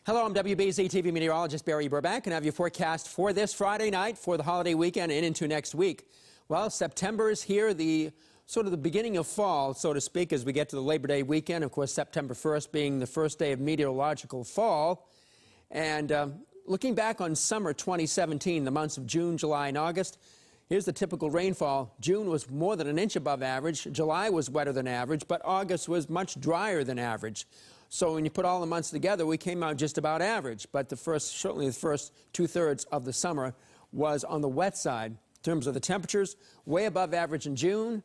Hello, I'm WBZ-TV meteorologist Barry Burbank, and I have your forecast for this Friday night, for the holiday weekend, and into next week. Well, September is here, the beginning of fall, so to speak, as we get to the Labor Day weekend. Of course, September 1st being the first day of meteorological fall. And looking back on summer 2017, the months of June, July, and August, here's the typical rainfall. June was more than an inch above average. July was wetter than average, but August was much drier than average. So when you put all the months together, we came out just about average. But certainly the first two-thirds of the summer was on the wet side. In terms of the temperatures, way above average in June,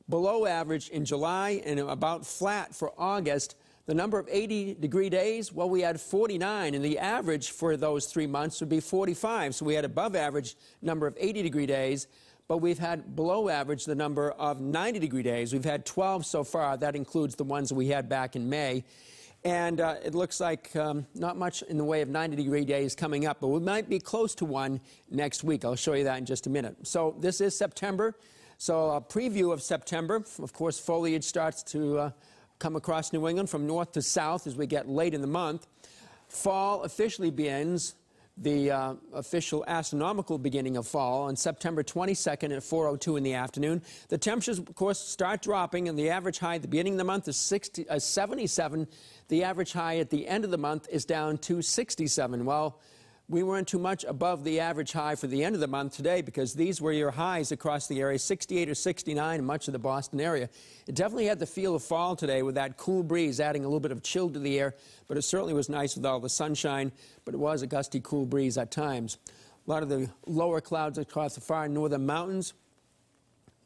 below average in July, and about flat for August. The number of 80-degree days, well, we had 49, and the average for those 3 months would be 45. So we had above average number of 80-degree days, but we've had below average the number of 90-degree days. We've had 12 so far. That includes the ones that we had back in May. And it looks like not much in the way of 90-degree days coming up, but we might be close to one next week. I'll show you that in just a minute. So this is September. So a preview of September. Of course, foliage starts to come across New England from north to south as we get late in the month. Fall officially begins, the official astronomical beginning of fall, on September 22nd at 4:02 in the afternoon. The temperatures, of course, start dropping, and the average high at the beginning of the month is 77. The average high at the end of the month is down to 67. Well, we weren't too much above the average high for the end of the month today, because these were your highs across the area, 68 or 69 in much of the Boston area. It definitely had the feel of fall today with that cool breeze adding a little bit of chill to the air, but it certainly was nice with all the sunshine, but it was a gusty, cool breeze at times. A lot of the lower clouds across the far northern mountains.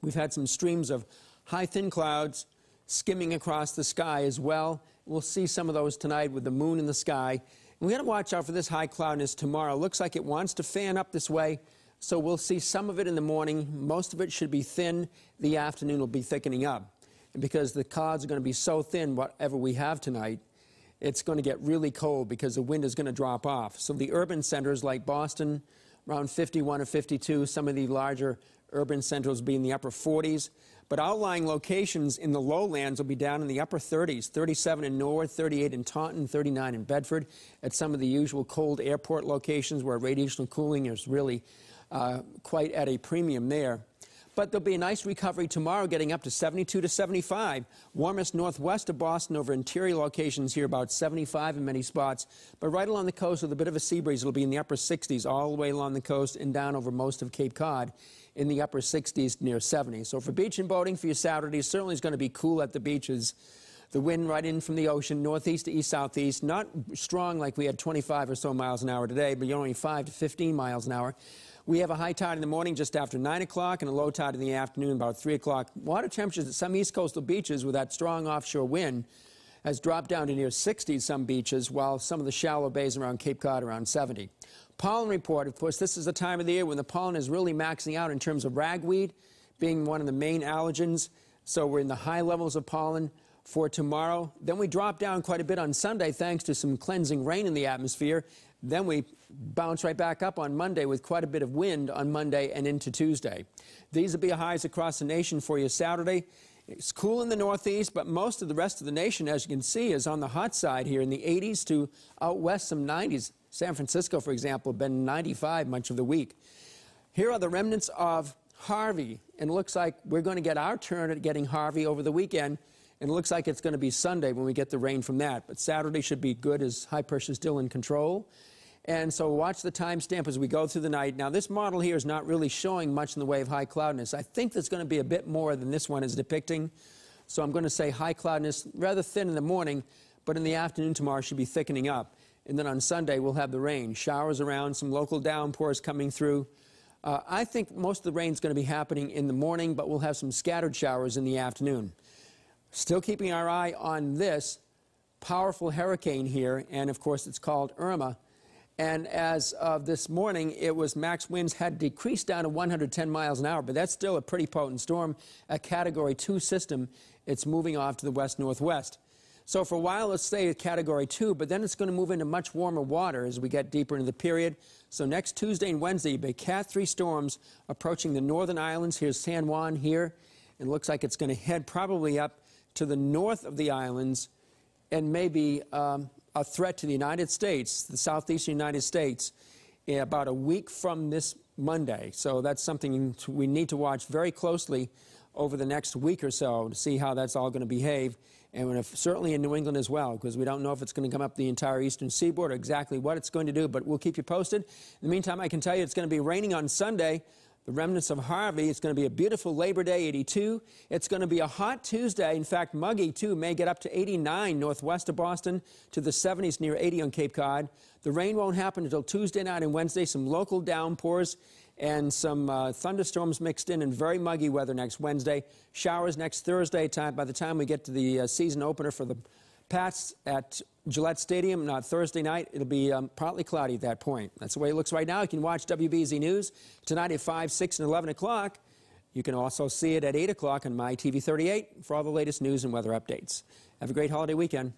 We've had some streams of high, thin clouds skimming across the sky as well. We'll see some of those tonight with the moon in the sky. We've got to watch out for this high cloudiness tomorrow. Looks like it wants to fan up this way, so we'll see some of it in the morning. Most of it should be thin. The afternoon will be thickening up. And because the clouds are going to be so thin, whatever we have tonight, it's going to get really cold because the wind is going to drop off. So the urban centers like Boston, around 51 or 52, some of the larger urban centers will be in the upper 40s. But outlying locations in the lowlands will be down in the upper 30s, 37 in Norwood, 38 in Taunton, 39 in Bedford, at some of the usual cold airport locations where radiational cooling is really quite at a premium there. But there'll be a nice recovery tomorrow, getting up to 72 to 75. Warmest northwest of Boston over interior locations here, about 75 in many spots. But right along the coast with a bit of a sea breeze, it'll be in the upper 60s all the way along the coast and down over most of Cape Cod in the upper 60s near 70. So for beach and boating for your Saturday, certainly is going to be cool at the beaches. The wind right in from the ocean, northeast to east-southeast, not strong like we had 25 or so miles an hour today, but only 5 to 15 miles an hour. We have a high tide in the morning just after 9 o'clock and a low tide in the afternoon about 3 o'clock. Water temperatures at some east coastal beaches with that strong offshore wind has dropped down to near 60 at some beaches, while some of the shallow bays around Cape Cod around 70. Pollen report, of course, this is the time of the year when the pollen is really maxing out in terms of ragweed being one of the main allergens. So we're in the high levels of pollen for tomorrow. Then we drop down quite a bit on Sunday thanks to some cleansing rain in the atmosphere. Then we bounce right back up on Monday with quite a bit of wind on Monday and into Tuesday. These will be highs across the nation for you Saturday. It's cool in the northeast, but most of the rest of the nation, as you can see, is on the hot side here in the 80s to out west some 90s. San Francisco, for example, been 95 much of the week. Here are the remnants of Harvey, and it looks like we're going to get our turn at getting Harvey over the weekend, and it looks like it's going to be Sunday when we get the rain from that. But Saturday should be good as high pressure is still in control. And so watch the timestamp as we go through the night. Now, this model here is not really showing much in the way of high cloudiness. I think there's going to be a bit more than this one is depicting. So I'm going to say high cloudiness, rather thin in the morning, but in the afternoon tomorrow should be thickening up. And then on Sunday, we'll have the rain. Showers around, some local downpours coming through. I think most of the rain is going to be happening in the morning, but we'll have some scattered showers in the afternoon. Still keeping our eye on this powerful hurricane here, and of course it's called Irma. And as of this morning, it was max winds had decreased down to 110 miles an hour, but that's still a pretty potent storm, a Category 2 system. It's moving off to the west-northwest. So for a while, let's stay at Category 2, but then it's going to move into much warmer water as we get deeper into the period. So next Tuesday and Wednesday, you'll be Cat 3 storms approaching the northern islands. Here's San Juan here. It looks like it's going to head probably up to the north of the islands and maybe a threat to the United States, the southeastern United States, about a week from this Monday. So that's something we need to watch very closely over the next week or so to see how that's all going to behave. And certainly in New England as well, because we don't know if it's going to come up the entire eastern seaboard or exactly what it's going to do, but we'll keep you posted. In the meantime, I can tell you it's going to be raining on Sunday. The remnants of Harvey. It's going to be a beautiful Labor Day, 82. It's going to be a hot Tuesday. In fact, muggy, too. May get up to 89 northwest of Boston, to the 70s near 80 on Cape Cod. The rain won't happen until Tuesday night and Wednesday. Some local downpours and some thunderstorms mixed in, and very muggy weather next Wednesday. Showers next Thursday. By the time we get to the season opener for the Pats at Gillette Stadium, not Thursday night, it'll be partly cloudy at that point. That's the way it looks right now. You can watch WBZ News tonight at 5, 6, and 11 o'clock. You can also see it at 8 o'clock on My TV 38 for all the latest news and weather updates. Have a great holiday weekend.